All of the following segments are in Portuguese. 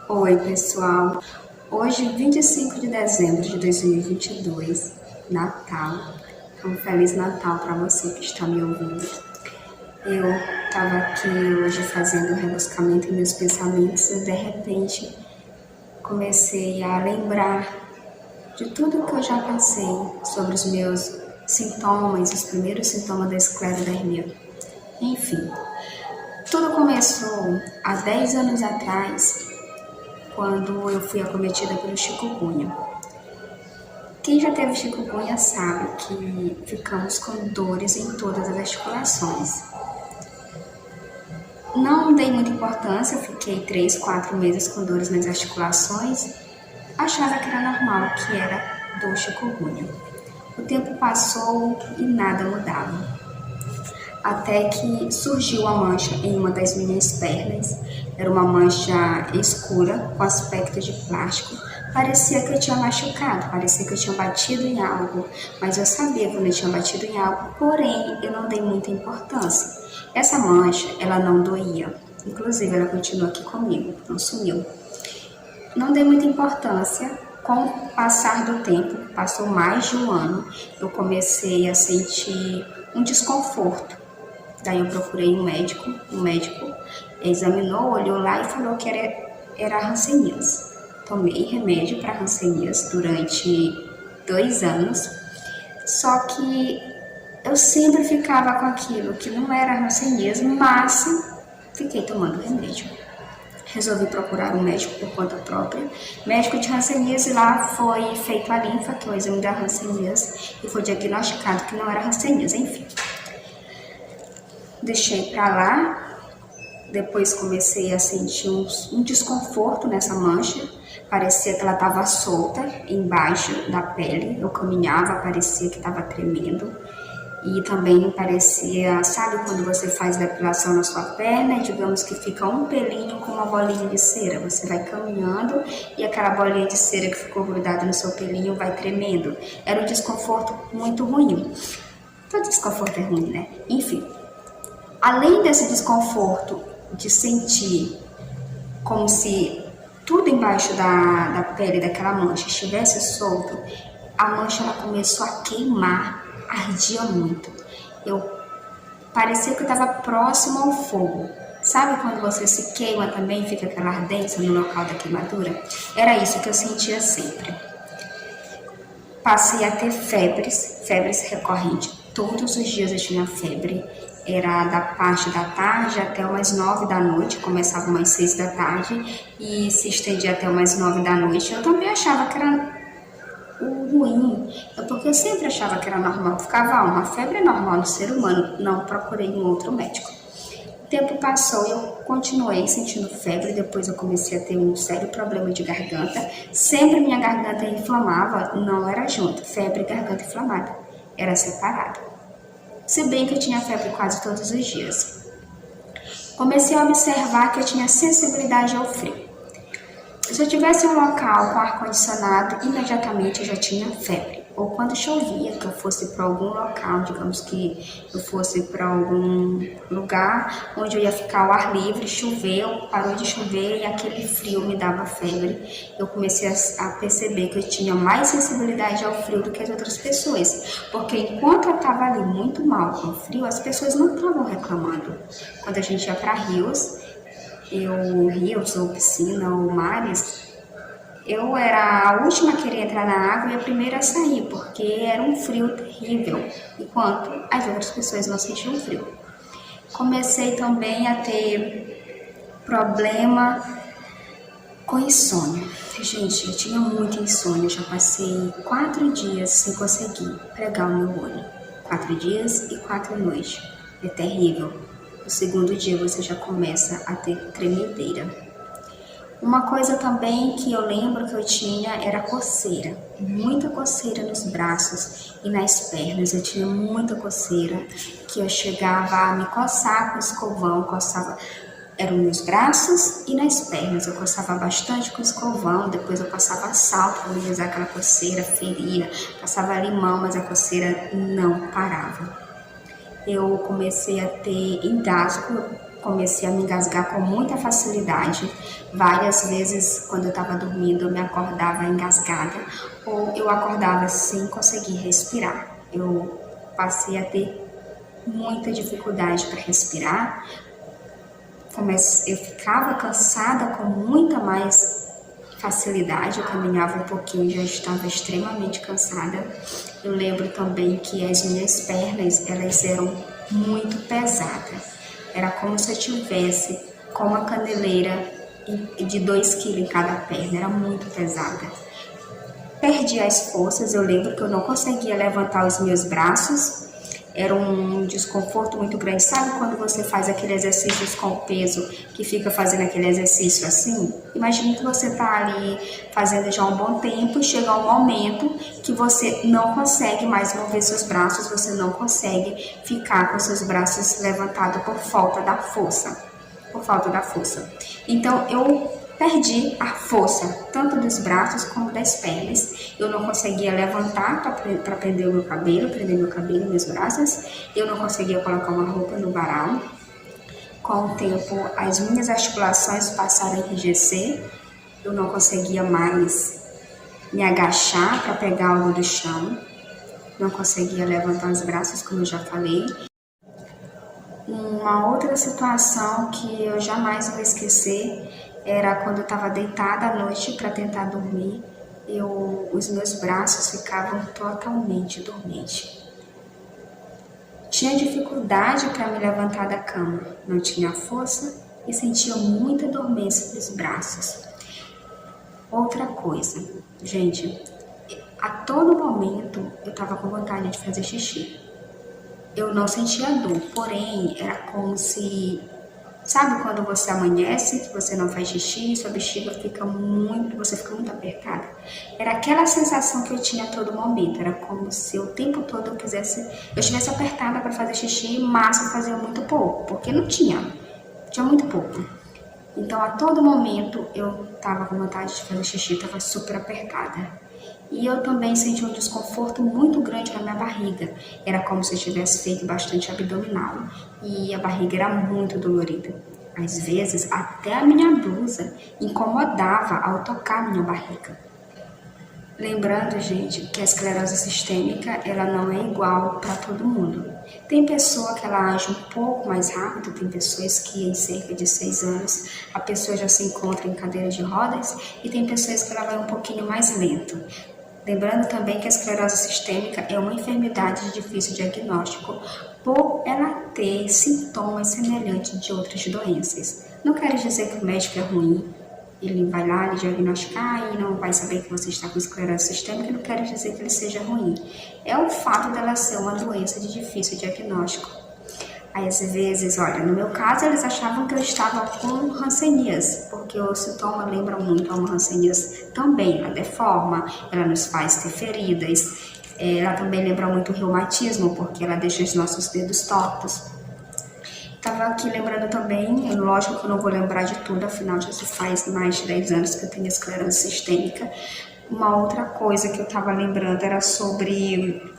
Oi, pessoal. Hoje, 25 de dezembro de 2022, Natal. Um Feliz Natal para você que está me ouvindo. Eu estava aqui hoje fazendo um rebuscamento em meus pensamentos e, de repente, comecei a lembrar de tudo que eu já passei sobre os meus sintomas, os primeiros sintomas da esclerodermia. Enfim, tudo começou há 10 anos atrás, quando eu fui acometida pelo chikungunya. Quem já teve chikungunya sabe que ficamos com dores em todas as articulações. Não dei muita importância, fiquei 3, 4 meses com dores nas articulações, achava que era normal, que era do chikungunya. O tempo passou e nada mudava. Até que surgiu uma mancha em uma das minhas pernas. Era uma mancha escura, com aspecto de plástico. Parecia que eu tinha machucado, parecia que eu tinha batido em algo, mas eu sabia que eu não tinha batido em algo, porém eu não dei muita importância. Essa mancha, ela não doía, inclusive ela continua aqui comigo, não sumiu. Não dei muita importância. Com o passar do tempo, passou mais de um ano, eu comecei a sentir um desconforto. Daí eu procurei um médico, examinou, olhou lá e falou que era hanseníase. Tomei remédio para hanseníase durante 2 anos, só que eu sempre ficava com aquilo que não era hanseníase, mas fiquei tomando remédio. Resolvi procurar um médico por conta própria. Médico de hanseníase, lá foi feito a linfa, que é o exame da hanseníase, e foi diagnosticado que não era hanseníase, enfim. Deixei pra lá, depois comecei a sentir um desconforto nessa mancha, parecia que ela estava solta embaixo da pele, eu caminhava, parecia que estava tremendo, e também parecia, sabe quando você faz depilação na sua perna e digamos que fica um pelinho com uma bolinha de cera, você vai caminhando e aquela bolinha de cera que ficou grudada no seu pelinho vai tremendo, era um desconforto muito ruim, todo desconforto é ruim, né? Enfim. Além desse desconforto de sentir como se tudo embaixo da pele daquela mancha estivesse solto, a mancha ela começou a queimar, ardia muito. Parecia que eu estava próximo ao fogo. Sabe quando você se queima também, fica aquela ardência no local da queimadura? Era isso que eu sentia sempre. Passei a ter febres recorrentes. Todos os dias eu tinha febre. Era da parte da tarde até umas 9 da noite, começava umas 6 da tarde e se estendia até umas 9 da noite. Eu também achava que era ruim, porque eu sempre achava que era normal. Ficava uma febre normal no ser humano, não procurei um outro médico. O tempo passou e eu continuei sentindo febre, depois eu comecei a ter um sério problema de garganta. Sempre minha garganta inflamava, não era junto, febre e garganta inflamada, era separado. Se bem que eu tinha febre quase todos os dias. Comecei a observar que eu tinha sensibilidade ao frio. Se eu tivesse um local com ar-condicionado, imediatamente eu já tinha febre. Ou quando chovia, que eu fosse para algum local, digamos que eu fosse para algum lugar onde eu ia ficar ao ar livre, choveu, parou de chover e aquele frio me dava febre. Eu comecei a perceber que eu tinha mais sensibilidade ao frio do que as outras pessoas, porque enquanto eu estava ali muito mal com frio, as pessoas não estavam reclamando. Quando a gente ia para rios ou piscina ou mares, eu era a última a querer entrar na água e a primeira a sair, porque era um frio terrível, enquanto as outras pessoas não sentiam frio. Comecei também a ter problema com insônia. Gente, eu tinha muita insônia, já passei 4 dias sem conseguir pregar o meu olho. 4 dias e 4 noites. É terrível. No segundo dia você já começa a ter tremedeira. Uma coisa também que eu lembro que eu tinha era coceira, muita coceira nos braços e nas pernas. Eu tinha muita coceira, que eu chegava a me coçar com escovão, coçava, eram nos braços e nas pernas. Eu coçava bastante com escovão, depois eu passava sal para amenizar aquela coceira, feria, passava limão, mas a coceira não parava. Eu comecei a ter engasgo, comecei a me engasgar com muita facilidade. Várias vezes, quando eu estava dormindo, eu me acordava engasgada ou eu acordava sem conseguir respirar. Eu passei a ter muita dificuldade para respirar. Eu ficava cansada com muita mais facilidade, eu caminhava um pouquinho, já estava extremamente cansada. Eu lembro também que as minhas pernas, elas eram muito pesadas. Era como se eu tivesse com uma caneleira de 2 quilos em cada perna, era muito pesada. Perdi as forças, eu lembro que eu não conseguia levantar os meus braços, era um desconforto muito grande. Sabe quando você faz aquele exercícios com peso, que fica fazendo aquele exercício assim? Imagine que você está ali fazendo já um bom tempo e chega um momento que você não consegue mais mover seus braços, você não consegue ficar com seus braços levantados por falta da força. Então eu perdi a força, tanto dos braços como das pernas. Eu não conseguia levantar para prender meu cabelo, meus braços. Eu não conseguia colocar uma roupa no varal. Com o tempo, as minhas articulações passaram a enrijecer. Eu não conseguia mais me agachar para pegar algo do chão. Não conseguia levantar os braços, como eu já falei. Uma outra situação que eu jamais vou esquecer era quando eu estava deitada à noite para tentar dormir, os meus braços ficavam totalmente dormentes. Tinha dificuldade para me levantar da cama, não tinha força e sentia muita dormência nos braços. Outra coisa, gente, a todo momento eu estava com vontade de fazer xixi. Eu não sentia dor, porém era como se... Sabe quando você amanhece, que você não faz xixi, sua bexiga você fica muito apertada? Era aquela sensação que eu tinha a todo momento, era como se o tempo todo eu estivesse apertada para fazer xixi, mas eu fazia muito pouco, porque não tinha muito pouco. Então a todo momento eu estava com vontade de fazer xixi, estava super apertada. E eu também senti um desconforto muito grande na minha barriga. Era como se eu tivesse feito bastante abdominal. E a barriga era muito dolorida. Às vezes, até a minha blusa incomodava ao tocar a minha barriga. Lembrando, gente, que a esclerose sistêmica, ela não é igual para todo mundo. Tem pessoa que ela age um pouco mais rápido, tem pessoas que em cerca de 6 anos a pessoa já se encontra em cadeira de rodas e tem pessoas que ela vai um pouquinho mais lento. Lembrando também que a esclerose sistêmica é uma enfermidade de difícil diagnóstico por ela ter sintomas semelhantes de outras doenças. Não quero dizer que o médico é ruim, ele vai lá lhe diagnosticar e não vai saber que você está com esclerose sistêmica, não quero dizer que ele seja ruim. É o fato dela ser uma doença de difícil diagnóstico. Aí, às vezes, olha, no meu caso, eles achavam que eu estava com hanseníase, porque o sintoma lembra muito a uma hanseníase também. Ela deforma, ela nos faz ter feridas, ela também lembra muito o reumatismo, porque ela deixa os nossos dedos tortos. Estava aqui lembrando também, lógico que eu não vou lembrar de tudo, afinal já se faz mais de 10 anos que eu tenho esclerose sistêmica. Uma outra coisa que eu estava lembrando era sobre...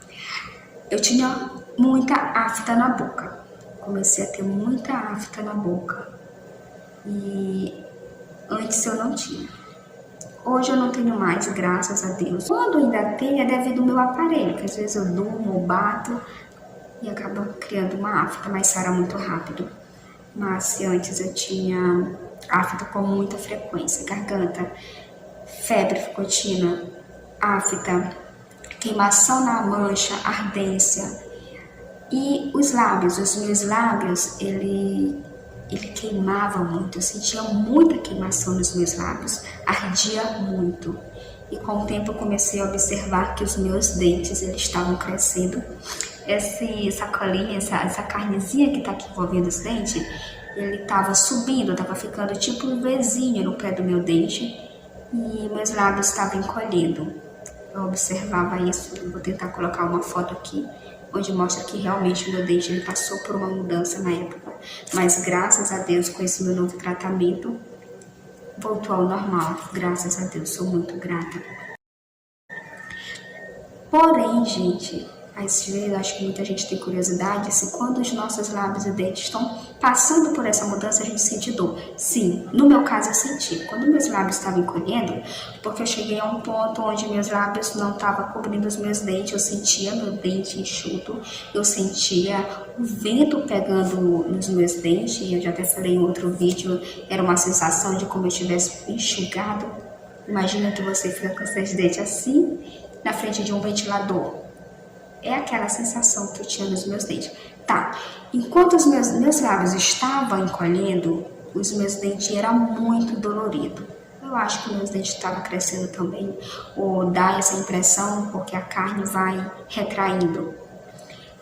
Eu tinha muita afta na boca. Comecei a ter muita afta na boca. E antes eu não tinha. Hoje eu não tenho mais, graças a Deus. Quando ainda tem, é devido ao meu aparelho, que às vezes eu durmo ou bato e acaba criando uma afta, mas sara muito rápido. Mas se antes eu tinha afta com muita frequência, garganta, febre contínua, afta, queimação na mancha, ardência. E os meus lábios, ele queimava muito, eu sentia muita queimação nos meus lábios, ardia muito. E com o tempo eu comecei a observar que os meus dentes, eles estavam crescendo. Essa colinha, essa carnezinha que tá aqui envolvendo os dentes, ele estava subindo, estava ficando tipo um Vzinho no pé do meu dente. E meus lábios estavam encolhendo. Eu observava isso, vou tentar colocar uma foto aqui, onde mostra que realmente o meu dente ele passou por uma mudança na época. Mas graças a Deus, com esse meu novo tratamento, voltou ao normal. Graças a Deus, sou muito grata. Porém, gente, Às vezes, acho que muita gente tem curiosidade se quando os nossos lábios e dentes estão passando por essa mudança, a gente sente dor. Sim, no meu caso eu senti. Quando meus lábios estavam encolhendo, porque eu cheguei a um ponto onde meus lábios não estavam cobrindo os meus dentes, eu sentia meu dente enxuto, eu sentia o vento pegando nos meus dentes, e eu já até falei em outro vídeo, era uma sensação de como eu tivesse enxugado. Imagina que você fica com esses dentes assim, na frente de um ventilador. É aquela sensação que eu tinha nos meus dentes. Tá, enquanto os meus lábios estavam encolhendo, os meus dentes eram muito doloridos. Eu acho que meus dentes estavam crescendo também, ou dá essa impressão porque a carne vai retraindo.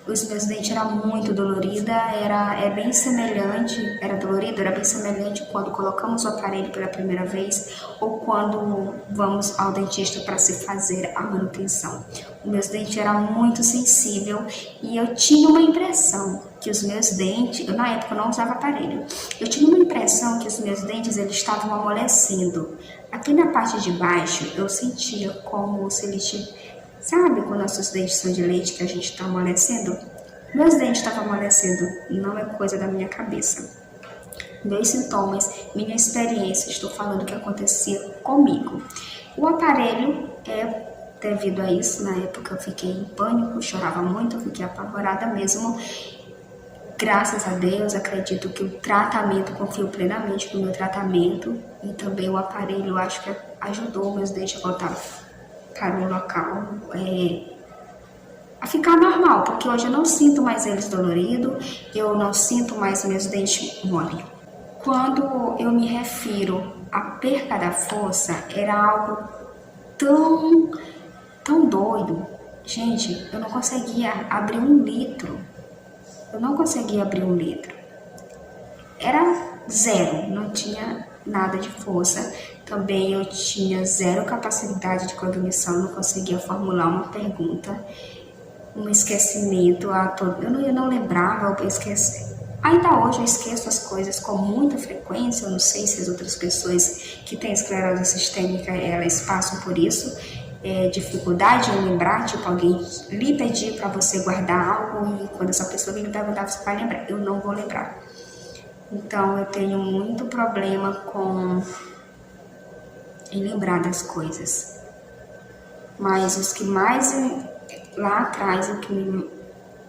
Os meus dentes eram muito doloridos, era bem semelhante, era dolorido, era bem semelhante quando colocamos o aparelho pela primeira vez ou quando vamos ao dentista para se fazer a manutenção. Os meus dentes eram muito sensíveis e eu tinha uma impressão que os meus dentes, na época eu não usava aparelho, eu tinha uma impressão que os meus dentes eles estavam amolecendo. Aqui na parte de baixo eu sentia como se eles tivessem. Sabe quando nossos dentes são de leite que a gente está amolecendo? Meus dentes estavam amolecendo, não é coisa da minha cabeça. Meus sintomas, minha experiência, estou falando o que acontecia comigo. O aparelho devido a isso, na época eu fiquei em pânico, chorava muito, eu fiquei apavorada mesmo. Graças a Deus, acredito que o tratamento, confio plenamente no meu tratamento e também o aparelho, eu acho que ajudou meus dentes a voltar para o local, a ficar normal, porque hoje eu não sinto mais eles doloridos, eu não sinto mais meus dentes mole. Quando eu me refiro à perca da força, era algo tão doido. Gente, eu não conseguia abrir 1 litro. Eu não conseguia abrir 1 litro. Era zero, não tinha nada de força. Também eu tinha zero capacidade de cognição, não conseguia formular uma pergunta, um esquecimento a todo. Eu não lembrava, eu esqueci. Ainda hoje eu esqueço as coisas com muita frequência. Eu não sei se as outras pessoas que têm esclerose sistêmica elas passam por isso. Dificuldade em lembrar, tipo alguém lhe pedir para você guardar algo e quando essa pessoa me perguntar você vai lembrar, eu não vou lembrar. Então eu tenho muito problema em lembrar das coisas. Mas os que mais lá atrás, o que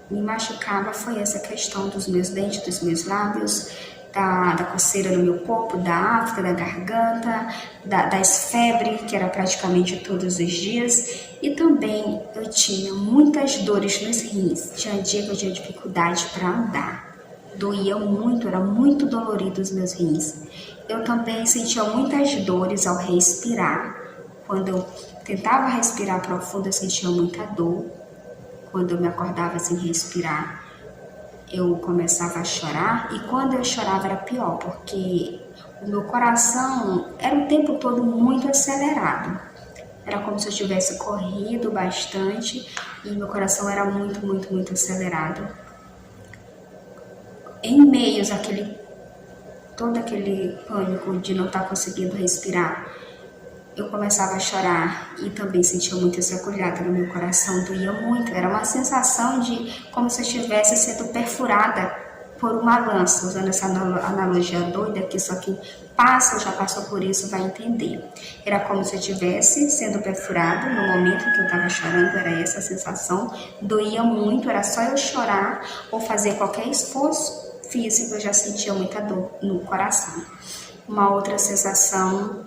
me machucava foi essa questão dos meus dentes, dos meus lábios, da coceira no meu corpo, da afta, da garganta, das febres, que era praticamente todos os dias. E também eu tinha muitas dores nos rins. Tinha dia que eu tinha dificuldade para andar. Doía muito, era muito dolorido os meus rins. Eu também sentia muitas dores ao respirar. Quando eu tentava respirar profundo, eu sentia muita dor. Quando eu me acordava sem respirar, eu começava a chorar. E quando eu chorava era pior, porque o meu coração era o tempo todo muito acelerado. Era como se eu tivesse corrido bastante e meu coração era muito, muito, muito acelerado. Em meios todo aquele pânico de não estar conseguindo respirar, eu começava a chorar e também sentia muito essa agulhada no meu coração, doía muito. Era uma sensação de como se eu estivesse sendo perfurada por uma lança, usando essa analogia doida que só quem já passou por isso vai entender. Era como se eu estivesse sendo perfurada no momento que eu estava chorando, era essa sensação, doía muito, era só eu chorar ou fazer qualquer esforço físico, eu já sentia muita dor no coração. Uma outra sensação,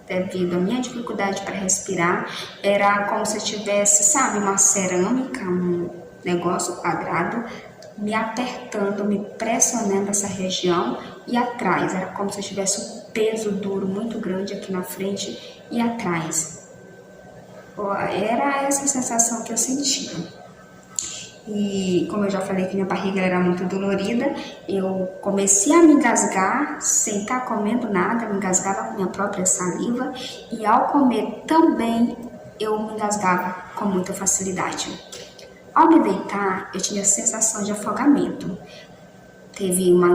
devido à minha dificuldade para respirar, era como se eu tivesse, sabe, uma cerâmica, um negócio quadrado, me apertando, me pressionando essa região e atrás. Era como se eu tivesse um peso duro muito grande aqui na frente e atrás. Era essa sensação que eu sentia. E como eu já falei que minha barriga era muito dolorida, eu comecei a me engasgar sem estar comendo nada, me engasgava com minha própria saliva e ao comer também eu me engasgava com muita facilidade. Ao me deitar, eu tinha a sensação de afogamento. Teve uma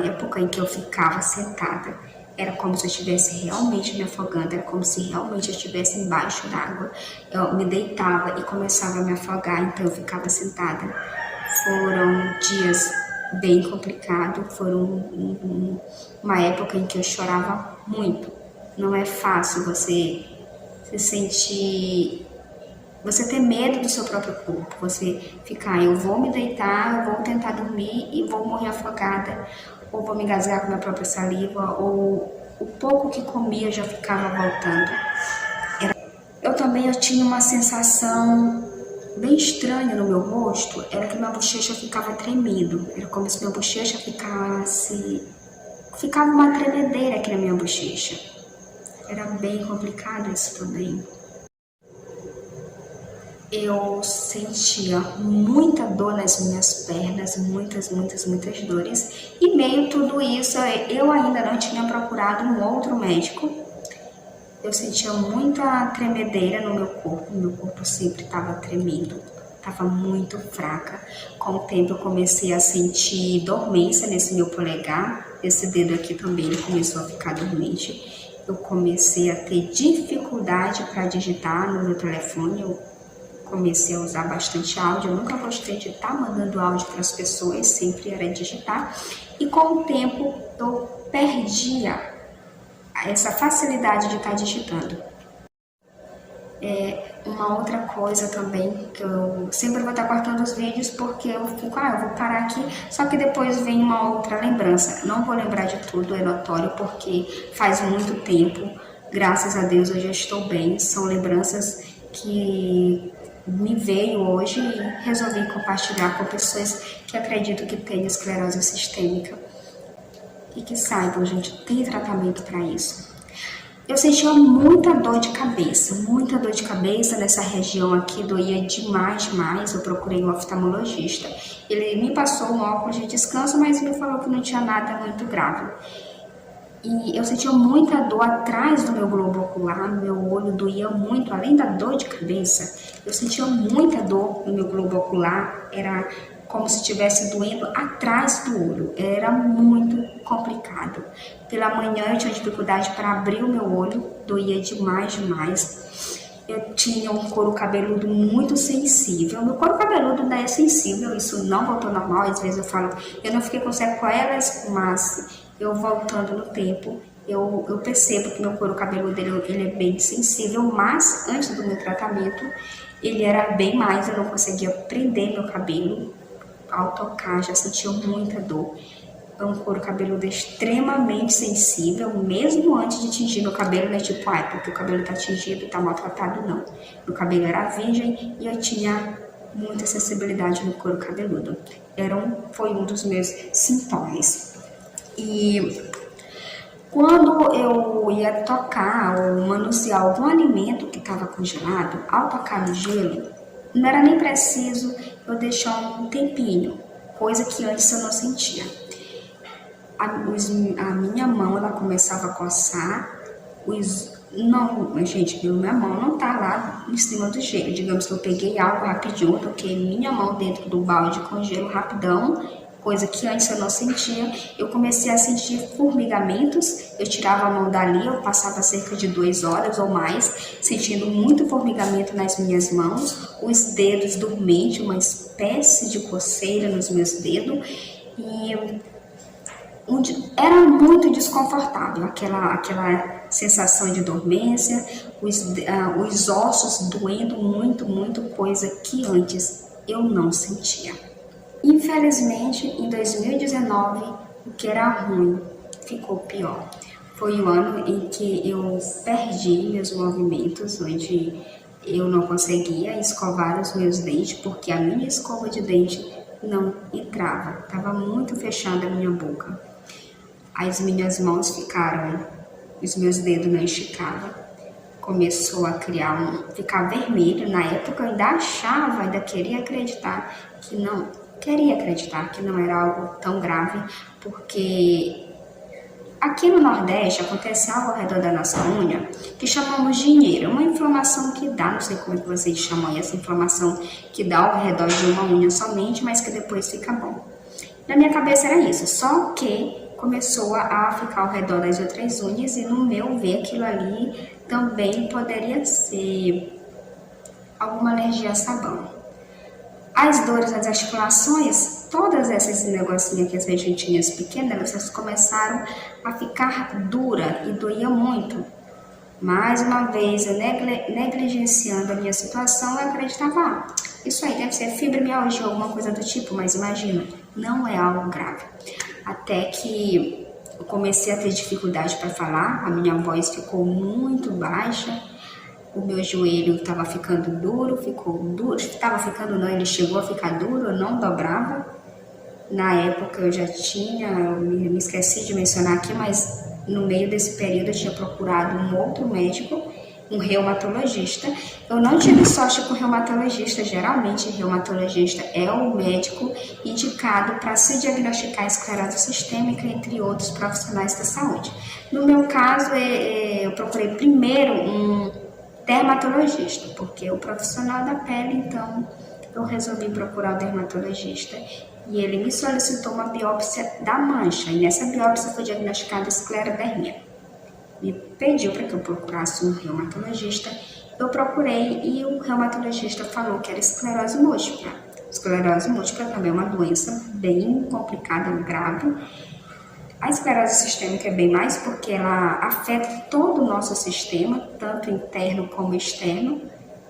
época em que eu ficava sentada Era como se eu estivesse realmente me afogando, era como se realmente eu estivesse embaixo d'água. Eu me deitava e começava a me afogar, então eu ficava sentada. Foram dias bem complicados, foram uma época em que eu chorava muito. Não é fácil você se sentir, você ter medo do seu próprio corpo, você ficar, eu vou me deitar, eu vou tentar dormir e vou morrer afogada, ou vou me engasgar com minha própria saliva, ou o pouco que comia já ficava voltando. Eu tinha uma sensação bem estranha no meu rosto, era que minha bochecha ficava tremendo, era como se minha bochecha ficava uma tremedeira aqui na minha bochecha. Era bem complicado isso também. Eu sentia muita dor nas minhas pernas, muitas dores. E meio tudo isso, eu ainda não tinha procurado um outro médico. Eu sentia muita tremedeira no meu corpo sempre estava tremendo, estava muito fraca. Com o tempo eu comecei a sentir dormência nesse meu polegar, esse dedo aqui também ele começou a ficar dormente. Eu comecei a ter dificuldade para digitar no meu telefone, eu comecei a usar bastante áudio, eu nunca gostei de estar mandando áudio para as pessoas, sempre era digitar. E com o tempo eu perdia essa facilidade de estar digitando. Uma outra coisa também, que eu sempre vou estar cortando os vídeos porque eu fico, eu vou parar aqui, só que depois vem uma outra lembrança. Não vou lembrar de tudo, é notório, porque faz muito tempo, graças a Deus eu já estou bem, são lembranças que me veio hoje e resolvi compartilhar com pessoas que acreditam que têm esclerose sistêmica. E que saibam, gente, tem tratamento para isso. Eu sentia muita dor de cabeça nessa região aqui, doía demais. Eu procurei um oftalmologista. Ele me passou um óculos de descanso, mas me falou que não tinha nada muito grave. E eu sentia muita dor atrás do meu globo ocular, meu olho doía muito, além da dor de cabeça, eu sentia muita dor no meu globo ocular, era como se estivesse doendo atrás do olho, era muito complicado. Pela manhã eu tinha dificuldade para abrir o meu olho, doía demais. Eu tinha um couro cabeludo muito sensível, meu couro cabeludo ainda é sensível, isso não voltou normal, às vezes eu falo, eu não fiquei com sequelas, mas eu voltando no tempo, eu percebo que meu couro cabeludo ele é bem sensível, mas antes do meu tratamento, ele era bem mais, eu não conseguia prender meu cabelo, ao tocar já sentia muita dor. É um couro cabeludo extremamente sensível, mesmo antes de tingir meu cabelo, não é tipo, porque o cabelo tá tingido, tá maltratado, não. Meu cabelo era virgem e eu tinha muita sensibilidade no couro cabeludo. Foi um dos meus sintomas. E quando eu ia tocar ou manusear algum alimento que estava congelado, ao tocar no gelo, não era nem preciso eu deixar um tempinho, coisa que antes eu não sentia. A minha mão, ela começava a coçar, minha mão não tá lá em cima do gelo, digamos que eu peguei algo rapidinho, eu toquei minha mão dentro do balde com gelo rapidão, coisa que antes eu não sentia, eu comecei a sentir formigamentos, eu tirava a mão dali, eu passava cerca de 2 horas ou mais, sentindo muito formigamento nas minhas mãos, os dedos dormentes, uma espécie de coceira nos meus dedos, e era muito desconfortável, aquela sensação de dormência, os ossos doendo muito, coisa que antes eu não sentia. Infelizmente, em 2019, o que era ruim ficou pior. Foi o ano em que eu perdi meus movimentos, onde eu não conseguia escovar os meus dentes, porque a minha escova de dente não entrava, estava muito fechada a minha boca. As minhas mãos os meus dedos não esticavam, começou a ficar vermelho. Na época eu ainda queria acreditar que não era algo tão grave, porque aqui no Nordeste acontece algo ao redor da nossa unha que chamamos de dinheiro, uma inflamação que dá, não sei como é que vocês chamam essa inflamação que dá ao redor de uma unha somente, mas que depois fica bom. Na minha cabeça era isso, só que começou a ficar ao redor das outras unhas e, no meu ver, aquilo ali também poderia ser alguma alergia a sabão. As dores nas articulações, todas essas negocinhos aqui, as regentinhas pequenas, elas começaram a ficar dura e doía muito. Mais uma vez, eu negligenciando a minha situação, eu acreditava, isso aí deve ser fibromialgia ou alguma coisa do tipo, mas imagina, não é algo grave. Até que eu comecei a ter dificuldade para falar, a minha voz ficou muito baixa, o meu joelho estava ficando duro, ele chegou a ficar duro, eu não dobrava. Na época eu já tinha, eu me esqueci de mencionar aqui, mas no meio desse período eu tinha procurado um outro médico, um reumatologista. Eu não tive sorte com reumatologista, geralmente reumatologista é o médico indicado para se diagnosticar esclerose sistêmica, entre outros profissionais da saúde. No meu caso, eu procurei primeiro um dermatologista, porque o profissional da pele, então eu resolvi procurar o dermatologista e ele me solicitou uma biópsia da mancha, e nessa biópsia foi diagnosticada esclerodermia. Me pediu para que eu procurasse um reumatologista, eu procurei e o reumatologista falou que era esclerose múltipla. Esclerose múltipla também é uma doença bem complicada, grave. A esclerose sistêmica é bem mais porque ela afeta todo o nosso sistema, tanto interno como externo.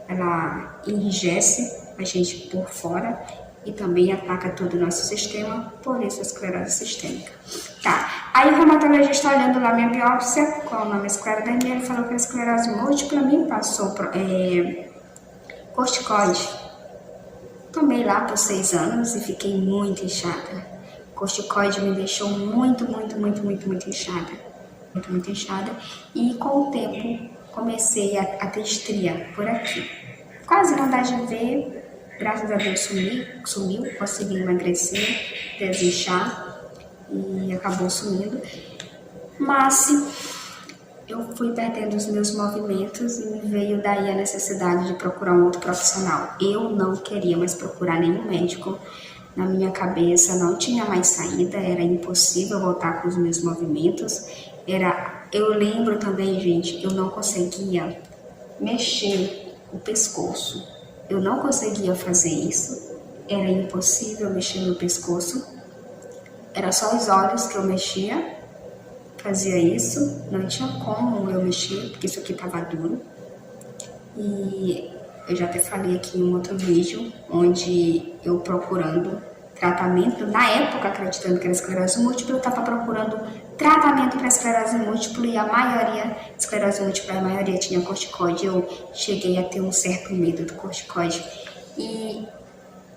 Ela enrijece a gente por fora e também ataca todo o nosso sistema, por isso a esclerose sistêmica. Tá, aí o reumatologista olhando lá minha biópsia, com o nome esclerodermia, ele falou que a esclerose múltipla me passou corticoide. Tomei lá por 6 anos e fiquei muito inchada. Corticoide me deixou muito inchada. Muito inchada. E com o tempo comecei a ter estria por aqui. Quase não dá de ver, graças a Deus sumiu, consegui emagrecer, desinchar e acabou sumindo. Mas eu fui perdendo os meus movimentos e me veio daí a necessidade de procurar um outro profissional. Eu não queria mais procurar nenhum médico. Na minha cabeça não tinha mais saída, era impossível voltar com os meus movimentos. Eu lembro também, gente, eu não conseguia mexer o pescoço. Eu não conseguia fazer isso, era impossível mexer no pescoço. Era só os olhos que eu mexia, fazia isso, não tinha como eu mexer, porque isso aqui estava duro. E eu já até falei aqui em um outro vídeo, onde eu procurando tratamento, na época acreditando que era esclerose múltipla, eu estava procurando tratamento para esclerose múltipla e a maioria tinha corticoide. Eu cheguei a ter um certo medo do corticoide. E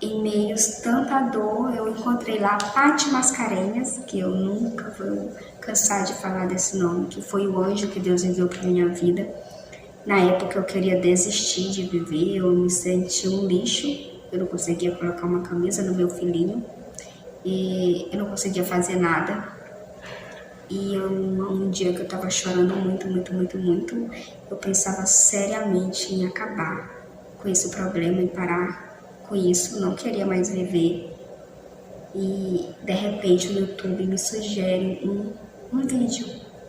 em meio a tanta dor, eu encontrei lá a Paty Mascarenhas, que eu nunca vou cansar de falar desse nome, que foi o anjo que Deus enviou para minha vida. Na época eu queria desistir de viver, eu me sentia um lixo, eu não conseguia colocar uma camisa no meu filhinho, e eu não conseguia fazer nada. E um dia que eu estava chorando muito, eu pensava seriamente em acabar com esse problema, em parar com isso, não queria mais viver. E de repente o YouTube me sugere um vídeo,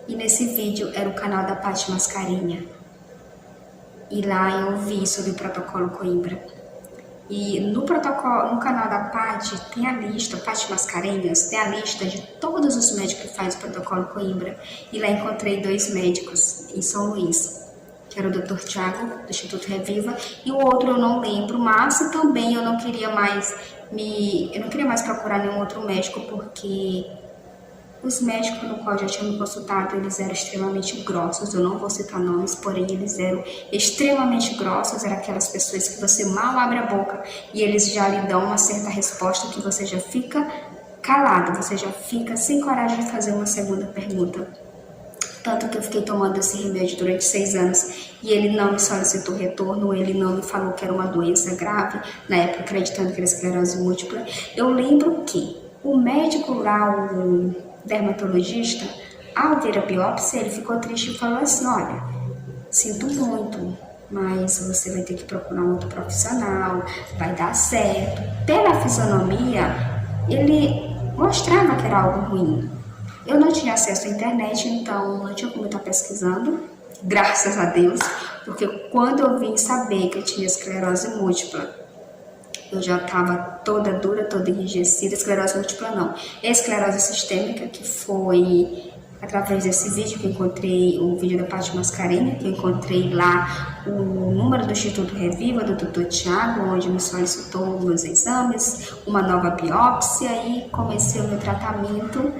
e nesse vídeo era o canal da Paty Mascarenhas. E lá eu vi sobre o protocolo Coimbra. E no canal da Paty tem a lista, Paty Mascarenhas, tem a lista de todos os médicos que fazem o protocolo Coimbra. E lá encontrei 2 médicos em São Luís, que era o Dr. Tiago, do Instituto Reviva, e o outro eu não lembro, mas também eu não queria mais procurar nenhum outro médico, porque os médicos no qual já tinham me consultado, eles eram extremamente grossos, eu não vou citar nomes, porém eles eram extremamente grossos, eram aquelas pessoas que você mal abre a boca e eles já lhe dão uma certa resposta que você já fica calado, você já fica sem coragem de fazer uma segunda pergunta. Tanto que eu fiquei tomando esse remédio durante 6 anos e ele não me solicitou retorno, ele não me falou que era uma doença grave, na época acreditando que era esclerose múltipla. Eu lembro que o médico lá, o dermatologista, ao ver a biópsia, ele ficou triste e falou assim: olha, sinto muito, mas você vai ter que procurar um outro profissional, vai dar certo. Pela fisionomia, ele mostrava que era algo ruim. Eu não tinha acesso à internet, então não tinha como eu estar pesquisando, graças a Deus, porque quando eu vim saber que eu tinha esclerose múltipla, eu já estava toda dura, toda enrijecida. Esclerose múltipla não, esclerose sistêmica, que foi através desse vídeo que eu encontrei, o vídeo da Paty Mascarenhas, que eu encontrei lá o número do Instituto Reviva, do Dr. Tiago, onde me solicitou meus exames, uma nova biópsia, e comecei o meu tratamento.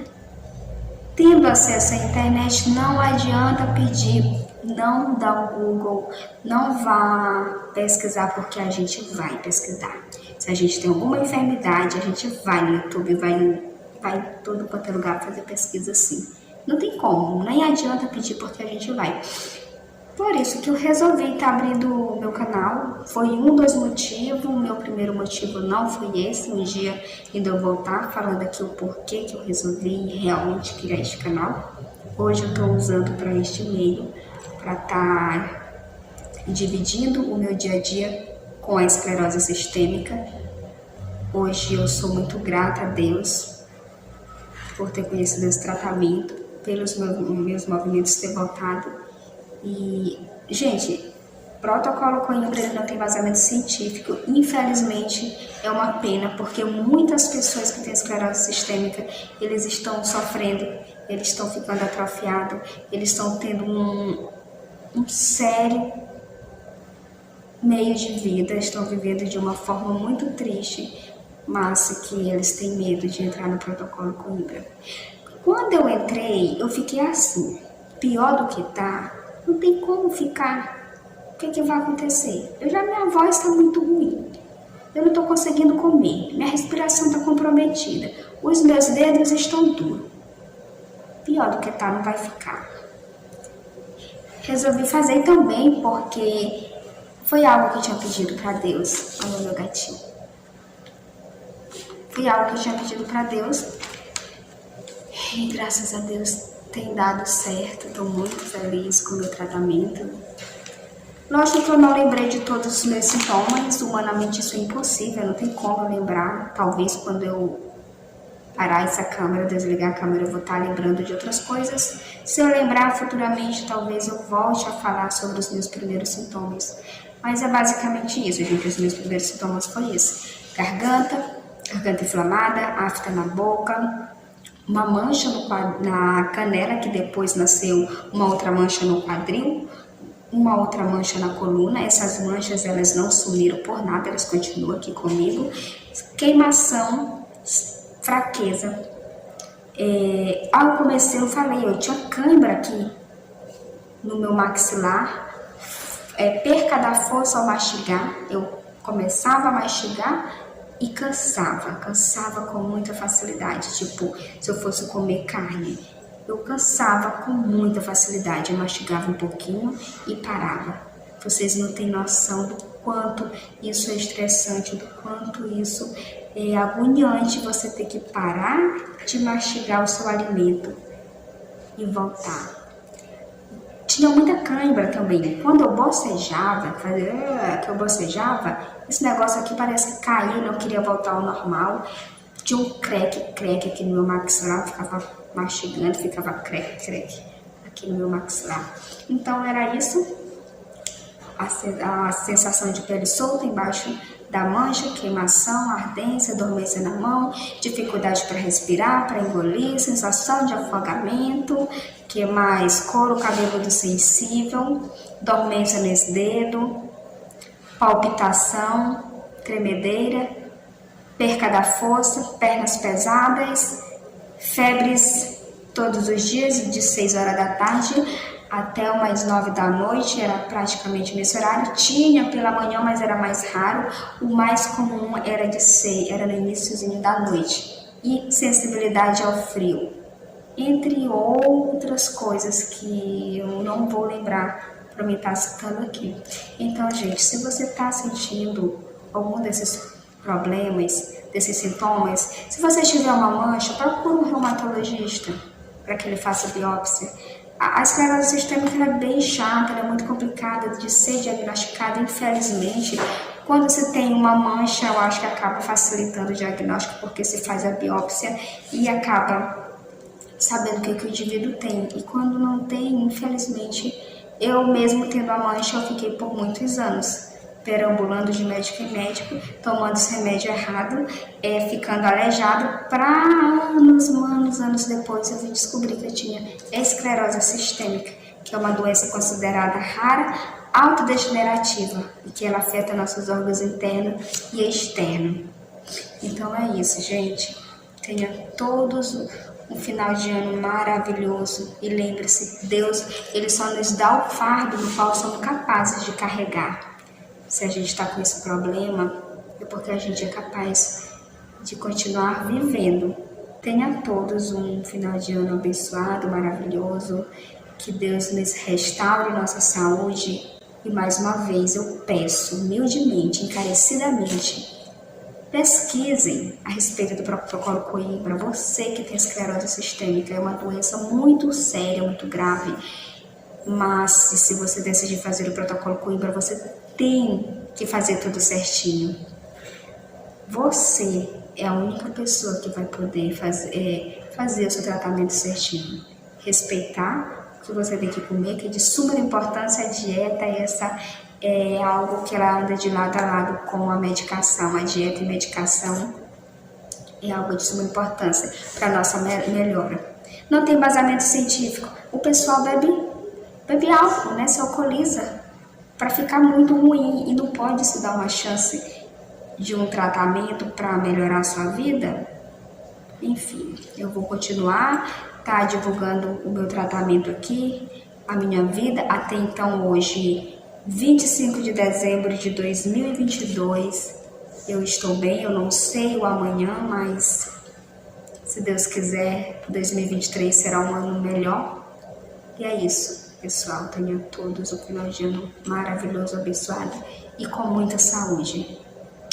Tendo acesso à internet, não adianta pedir, não dá o Google, não vá pesquisar, porque a gente vai pesquisar. Se a gente tem alguma enfermidade, a gente vai no YouTube, vai em todo quanto é lugar fazer pesquisa assim. Não tem como, nem adianta pedir, porque a gente vai. Por isso que eu resolvi estar abrindo o meu canal. Foi um dos motivos. O meu primeiro motivo não foi esse. Um dia ainda eu voltar falando aqui o porquê que eu resolvi realmente criar este canal. Hoje eu estou usando para este meio, para estar dividindo o meu dia a dia com a esclerose sistêmica. Hoje eu sou muito grata a Deus por ter conhecido esse tratamento, pelos meus movimentos ter voltado. E, gente, protocolo Coimbra não tem vazamento científico. Infelizmente, é uma pena, porque muitas pessoas que têm esclerose sistêmica, eles estão sofrendo, eles estão ficando atrofiados, eles estão tendo um sério meio de vida, estão vivendo de uma forma muito triste, mas que eles têm medo de entrar no protocolo Coimbra. Quando eu entrei, eu fiquei assim, pior do que tá, não tem como ficar. O que vai acontecer? Minha voz está muito ruim. Eu não estou conseguindo comer. Minha respiração está comprometida. Os meus dedos estão duros. Pior do que tá, não vai ficar. Resolvi fazer também porque foi algo que eu tinha pedido para Deus. Olha o meu gatinho. Foi algo que eu tinha pedido para Deus. E graças a Deus tem dado certo, estou muito feliz com o meu tratamento. Lógico que eu não lembrei de todos os meus sintomas, humanamente isso é impossível, não tem como eu lembrar. Talvez quando eu parar essa câmera, desligar a câmera, eu vou estar lembrando de outras coisas. Se eu lembrar futuramente, talvez eu volte a falar sobre os meus primeiros sintomas. Mas é basicamente isso, gente, os meus primeiros sintomas foi esse. Garganta inflamada, afta na boca, uma mancha na canela, que depois nasceu uma outra mancha no quadril, uma outra mancha na coluna. Essas manchas, elas não sumiram por nada, elas continuam aqui comigo. Queimação, fraqueza. Ao começar eu falei, eu tinha cãibra aqui no meu maxilar, perca da força ao mastigar. Eu começava a mastigar e cansava com muita facilidade. Tipo, se eu fosse comer carne, eu cansava com muita facilidade. Eu mastigava um pouquinho e parava. Vocês não têm noção do quanto isso é estressante, do quanto isso é agoniante, você ter que parar de mastigar o seu alimento e voltar. Tinha muita cãibra também. Quando eu bocejava, esse negócio aqui parece que caiu, não queria voltar ao normal. Tinha um creque aqui no meu maxilar, ficava mastigando, ficava creque aqui no meu maxilar. Então era isso, a sensação de pele solta embaixo da mancha, queimação, ardência, dormência na mão, dificuldade para respirar, para engolir, sensação de afogamento, que mais? Couro cabeludo sensível, dormência nesse dedo, palpitação, tremedeira, perca da força, pernas pesadas, febres todos os dias, de 6 horas da tarde até umas 9 da noite, era praticamente nesse horário. Tinha pela manhã, mas era mais raro. O mais comum era era no iniciozinho da noite. E sensibilidade ao frio, entre outras coisas que eu não vou lembrar para mim estar citando aqui. Então, gente, se você está sentindo algum desses problemas, desses sintomas, se você tiver uma mancha, procure um reumatologista para que ele faça biópsia. A esclerose sistêmica é bem chata, ela é muito complicada de ser diagnosticada, infelizmente. Quando você tem uma mancha, eu acho que acaba facilitando o diagnóstico, porque se faz a biópsia e acaba sabendo o que o indivíduo tem. E quando não tem, infelizmente, eu mesmo tendo a mancha, eu fiquei por muitos anos perambulando de médico em médico, tomando esse remédio errado, ficando aleijado, para anos depois eu vim descobrir que eu tinha esclerose sistêmica, que é uma doença considerada rara, autodegenerativa, e que ela afeta nossos órgãos internos e externos. Então é isso, gente. Tenha todos um final de ano maravilhoso e lembre-se, Deus, Ele só nos dá o fardo no qual somos capazes de carregar. Se a gente está com esse problema, é porque a gente é capaz de continuar vivendo. Tenha todos um final de ano abençoado, maravilhoso, que Deus nos restaure nossa saúde. E mais uma vez eu peço, humildemente, encarecidamente, pesquisem a respeito do protocolo Coimbra. Você que tem esclerose sistêmica, é uma doença muito séria, muito grave. Mas se você decidir fazer o protocolo Coimbra, você tem que fazer tudo certinho. Você é a única pessoa que vai poder fazer o seu tratamento certinho. Respeitar o que você tem que comer, que é de suma importância a dieta, e essa é algo que ela anda de lado a lado com a medicação. A dieta e medicação é algo de suma importância para a nossa melhora. Não tem embasamento científico. O pessoal bebe álcool, né? Se alcooliza para ficar muito ruim e não pode se dar uma chance de um tratamento para melhorar a sua vida. Enfim, eu vou continuar divulgando o meu tratamento aqui, a minha vida. Até então, hoje, 25 de dezembro de 2022, eu estou bem. Eu não sei o amanhã, mas se Deus quiser, 2023 será um ano melhor. E é isso. Pessoal, tenham todos um final de ano maravilhoso, abençoado e com muita saúde.